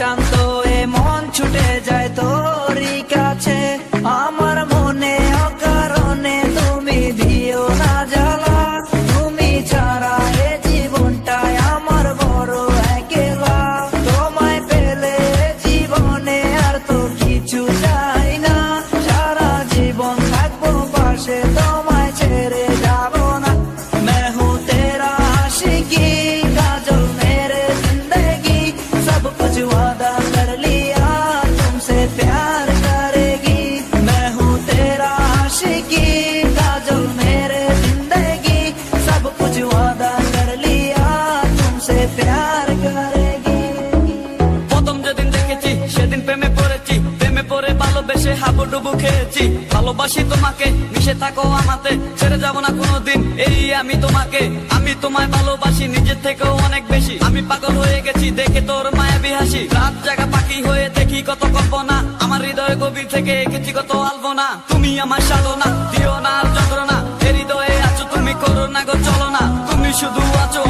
অশান্ত এ মন ছুটে যায় তোরই কাছে। আমার মনে অকারণে তুমি দিও না জ্বালা, তুমি ছাড়া এ জীবনটাই আমার বড় একলা। তোমায় পেলে জীবনে আর তো কিছু চাই না, সারা জীবন থাকবো পাশে, তোমায় ছেড়ে যাব না। मैं हूँ तेरा आशिकी काजल मेरे जिंदगी, सब कुछ वादा कर लिया तुमसे प्यार करेगी। मैं हूँ तेरा आशिकी काजल मेरे जिंदगी, सब कुछ वादा कर लिया तुमसे प्यार करेगी। প্রথম যেদিন দেখেছি সেদিন প্রেমে পড়েছি, প্রেমে পড়ে ভালোবেসে হাবুডুবু খেয়েছি। ভালোবাসি তোমাকে, মিশে থাকো আমাতে, ছেড়ে যাব না কোনোদিন এই আমি তোমাকে। আমি তোমায় ভালোবাসি নিজের থেকেও অনেক বেশি, আমি পাগল হয়ে গেছি দেখে তোর মায়াবী হাসি। রাত জাগা পাখি হয়ে দেখি কত কল্পনা, আমার হৃদয় গভীর থেকে এঁকেছি কত আলপনা। তুমি আমার সাধনা, দিও না আর যন্ত্রণা, এ হৃদয়ে আছো তুমি, করো না গো চলো না, তুমি শুধু আছো